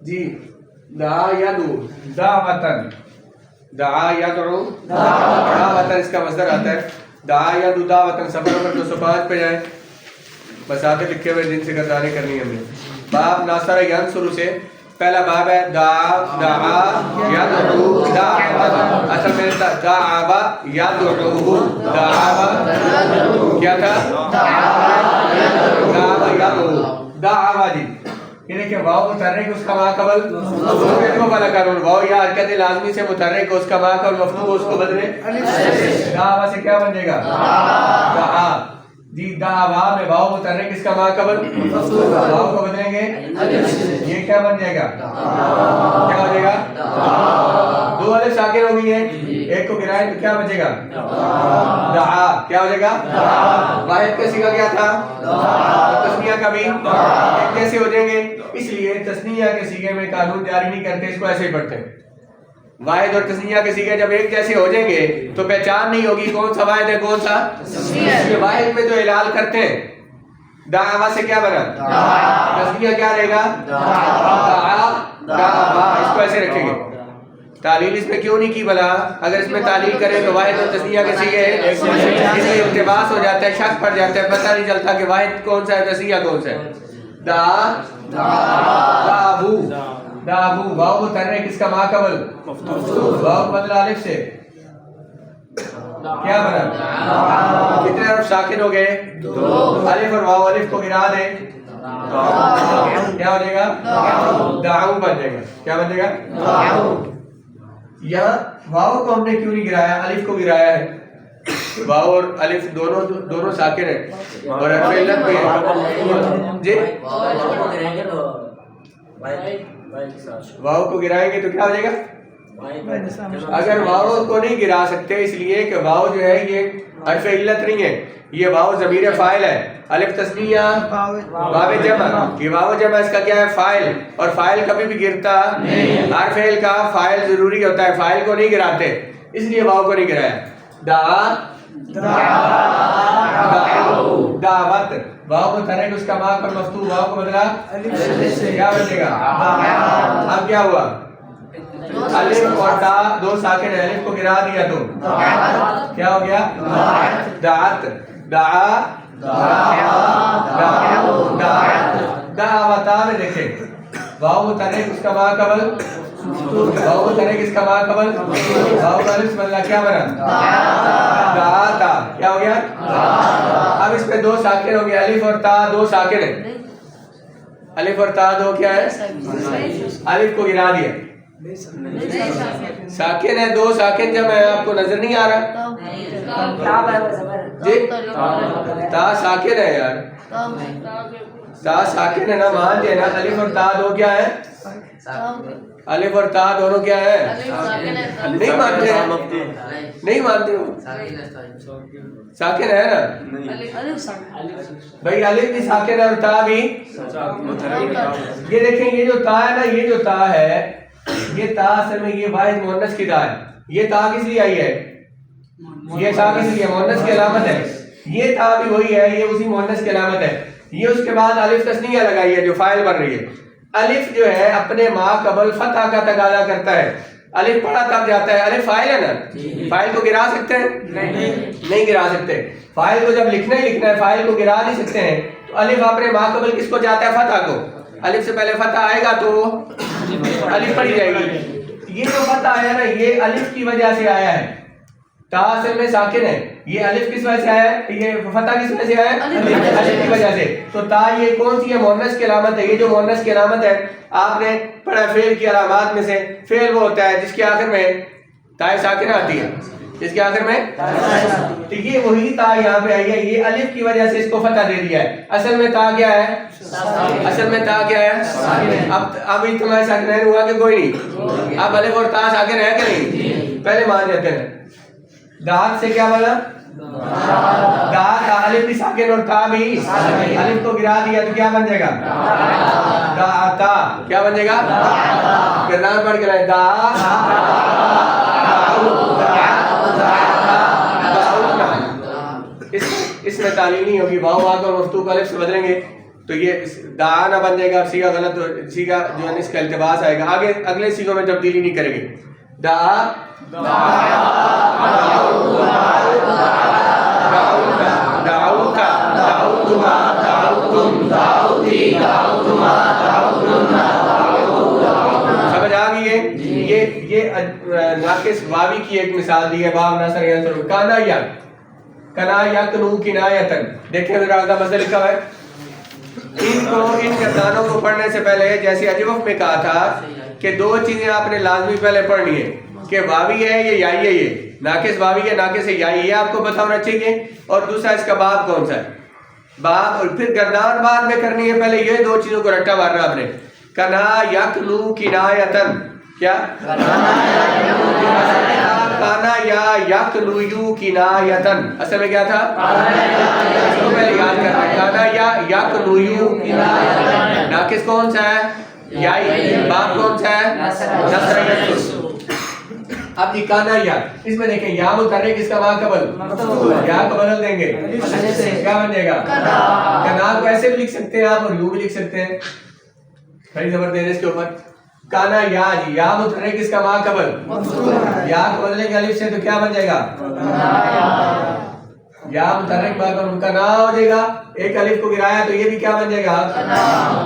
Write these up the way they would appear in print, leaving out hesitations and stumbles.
جی دعا یدعو دعوتن، دعا یدعو دعوتن اس کا مصدر آتا ہے. دعا یدعو دعوتن. صفحہ نمبر 205 پہ جائیں. مسافر لکھے ہوئے جن سے گردانی کرنی ہے ہمیں. باب ناصر ینصر سے پہلا باب ہے دعا یدعو دعوتن. اصل میں دعا یدعو دعا کیا تھا؟ دعا یدعو دعوا جی. یہ دیکھیں واو متحرک اس کا ماقبل مفتوح کو بلا قانون. واو یا حرکت لازمی سے متحرک اس کا ماقبل مفتوح اس کو بدلے دعوا سے کیا بن جائے گا؟ دعا. جی دعوا میں واو متحرک اس کا ماقبل واو کو بدلیں گے یہ کیا بن جائے گا؟ کیا ہو جائے گا؟ دو الف ساکن ہو گئی ہیں ایک کو گرائیں تو کیا بچے گا؟ دعا. کیا ہو جائے گا؟ واحد کا صیغہ کیا تھا؟ تثنیہ کا بھی ایک جیسے ہو جائیں گے. اس لیے تثنیہ کے صیغے میں قانون جاری نہیں کرتے اس کو ایسے ہی پڑھتے ہیں. واحد اور تثنیہ کے صیغے جب ایک جیسے ہو جائیں گے تو پہچان نہیں ہوگی کون سا واحد ہے کون سا تثنیہ. واحد میں تو اعلال کرتے ہیں دعوا سے کیا بنا؟ تثنیہ کیا رہے گا؟ دعوا. اس کو ایسے رکھیں گے. تعلیل اس میں کیوں نہیں کی بلا؟ اگر اس میں تعلیل کریں تو واحد اور تثنیہ کے صیغے اس لیے التباس ہو جاتا ہے شک پڑ جاتا ہے پتہ نہیں چلتا کہ واحد کون سا ہے تثنیہ کون سا ہے. دعو دعو واو متحرک اس کا ماقبل واو بدل الف سے کیا بنا؟ کتنے حرف ساکن ہو گئے؟ الف اور واو. الف کو گرا دیں کیا ہو جائے گا؟ دعو بن جائے گا. کیا بن جائے گا؟ یہاں واو کو ہم نے کیوں نہیں گرایا الف کو گرایا ہے؟ واو اور الف دونوں ساکن ہیں اور حرف علت بھی ہے جی. واو کو گرائیں گے تو کیا ہو جائے گا؟ اگر واو کو نہیں گرا سکتے اس لیے کہ واو جو ہے یہ حرف علت نہیں ہے یہ واو ضمیر فاعل ہے. الف تثنیہ واو جمع. یہ واو جمع اس کا کیا ہے؟ فاعل. اور فاعل کبھی بھی گرتا ہر فعل کا فاعل ضروری ہوتا ہے فاعل کو نہیں گراتے اس لیے واو کو نہیں گرایا. دعوت واو متحرک اس کا ماں پر مفتوح واو کو بدلا کیا بچے گا؟ اب کیا ہوا؟ الف اور تا دو ساکن ہے الف کو گرا دیا تو کیا ہو گیا؟ دعت. دعا دعوتا میں دیکھیں واو متحرک اس کا ماقبل واو متحرک اس کا ماقبل واو کا الف بدلا کیا بنا؟ دعاتا. کیا ہو گیا؟ اب اس پہ دو ساکن ہو گیا الف اور تا دو ساکن ہے. الف اور تا دو کیا ہے؟ الف کو گرا دیا ساکن ہے دو ساکن جب ہے آپ کو نظر نہیں آ رہا جی؟ تا ساکن ہے یار تا ساکن ہے نا مان جائے نا. الف اور تا دو کیا ہے؟ الف اور تا دونوں کیا ہے؟ نہیں مانتے نہیں مانتے ہو ساکن ہے نا بھائی الف بھی ساکن ہے اور تا بھی. یہ دیکھیں یہ جو تا ہے نا یہ جو تا ہے یہ تا اصل میں یہ واحد مؤنث کی تا ہے. یہ تا کس لیے آئی ہے؟ یہ تا کس لیے مؤنث کی علامت ہے. یہ تا بھی وہی ہے یہ اسی مؤنث کی علامت ہے. یہ اس کے بعد الف تثنیہ لگائی ہے جو فاعل بن رہی ہے. الف جو ہے اپنے ما قبل فتح کا تقاضا کرتا ہے. الف پڑھا تب جاتا ہے. الف فاعل ہے نا فاعل کو گرا سکتے ہیں؟ نہیں گرا سکتے. فاعل کو جب لکھنا ہی لکھنا ہے فاعل کو گرا نہیں سکتے ہیں تو الف اپنے ما قبل کس کو جاتا ہے؟ فتح کو. الف سے پہلے فتح آئے گا تو الف پڑھی جائے گی. یہ جو فتح آیا نا یہ الف کی وجہ سے آیا ہے. تا اصل میں ساکن ہے یہ الف کس وجہ سے آیا ہے؟ یہ فتح کس وجہ سے آیا ہے؟ الف کی وجہ سے. تو تا یہ کون سی ہے؟ مؤنث کی علامت ہے. یہ جو مؤنث کی علامت ہے آپ نے پڑھا فعل کی علامات میں سے فعل وہ ہوتا ہے جس کے آخر میں تا ساکنہ آتی ہے جس کے آخر میں تو یہ وہی تا یہاں پہ آئی ہے. یہ الف کی وجہ سے اس کو فتح دے دیا ہے. اصل میں تا کیا ہے؟ اصل میں تا کیا ہے؟ اب تمہارے ساکنین ہوا کہ کوئی نہیں؟ اب الف اور تا ساکن ہے کہ نہیں؟ پہلے مان جاتے ہیں. دعات سے کیا بنا؟ دعات الف بھی ساکن اور تا بھی الف کو گرا دیا تو کیا بن جائے گا؟ دعاتا. کیا بن جائے گا؟ گردان پڑھ کے لائے اس میں تعلیل نہیں ہوگی. واو واو اور مفتوح الف سے بدلیں گے تو یہ دعا نہ بن جائے گا، سیگا غلط، سیگا جو ہے اس کا التباس آئے گا. آگے اگلے سیگوں میں تبدیلی نہیں کریں گے. دعا سمجھ آ گئی ہے؟ یہ ناقص واوی کی ایک مثال دی ہے. باب ناصر ینصر کانا یا کنا یکنو کنایتن. دیکھیں ذرا آگا مسئلہ لکھا ہوا ہے. ان گردانوں کو پڑھنے سے پہلے جیسے اجوف میں کہا تھا کہ دو چیزیں آپ نے لازمی پہلے پڑھنی ہے کہ واوی ہے یہ یائی ہے. یہ ناقص واوی ہے ناقص ہے یائی ہے، آپ کو پتہ ہونا چاہیے. اور دوسرا اس کا باب کون سا ہے، باب. اور پھر گردان بعد میں کرنی ہے. پہلے یہ دو چیزوں کو رٹا مارنا آپ نے. کنا یکنو کنایتن، کیا کانا یا یکنو کنایتن اصل میں کیا تھا؟ اس کو پہلے یاد کرنا ہے. کانا یا یکنو کنایتن، ناقص کون سا ہے؟ یائی. باب کون سا ہے؟ نصر ینصر. اب یہ کانا یا، اس میں دیکھیں یا متحرک اس کا ما قبل، یا کو بدل دیں گے کیا بن جائے گا؟ کنا کو ایسے بھی لکھ سکتے ہیں آپ اور یوں بھی لکھ سکتے ہیں. بڑی زبر دے اس کے اوپر. کانا یا جی، یا متحرک اس کا ما قبل، یا کو بدلیں گے الف سے تو کیا بن جائے گا؟ یا متحرک ما قبل کنا ہو جائے گا. ایک الف کو گرایا تو یہ بھی کیا بن جائے گا؟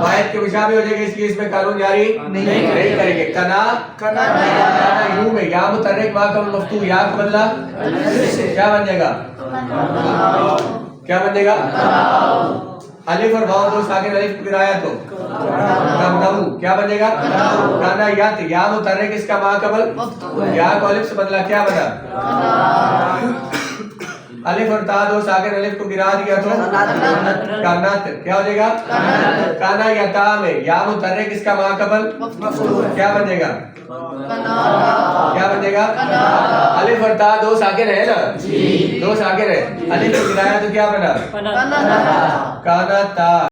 واحد کے مشابہ ہو جائے گا. اس لیے اس میں قانون جاری نہیں کریں گے. کنا یوں میں یا متحرک ما قبل مفتوح، یا کو بدلا کیا بن جائے گا؟ کیا بن جائے گا؟ الف اور واو دو ساکن الف کو گرایا تو کمنو کیا بن جائے گا؟ کانا یات. یا متحرک اس کا ما قبل، یا کو الف سے بدلا کیا بنا؟ الف اور تا دو ساکن الف کو گرا دیا تو کانات کیا ہو جائے گا؟ کانا یا تا میں یا متحرک اس کا ما قبل کیا بن جائے گا؟ کیا بن جائے گا؟ الف اور تا دو ساکن ہے نا، دو ساکن ہے. الف کو گرایا تو کیا بنا؟ کانا تا.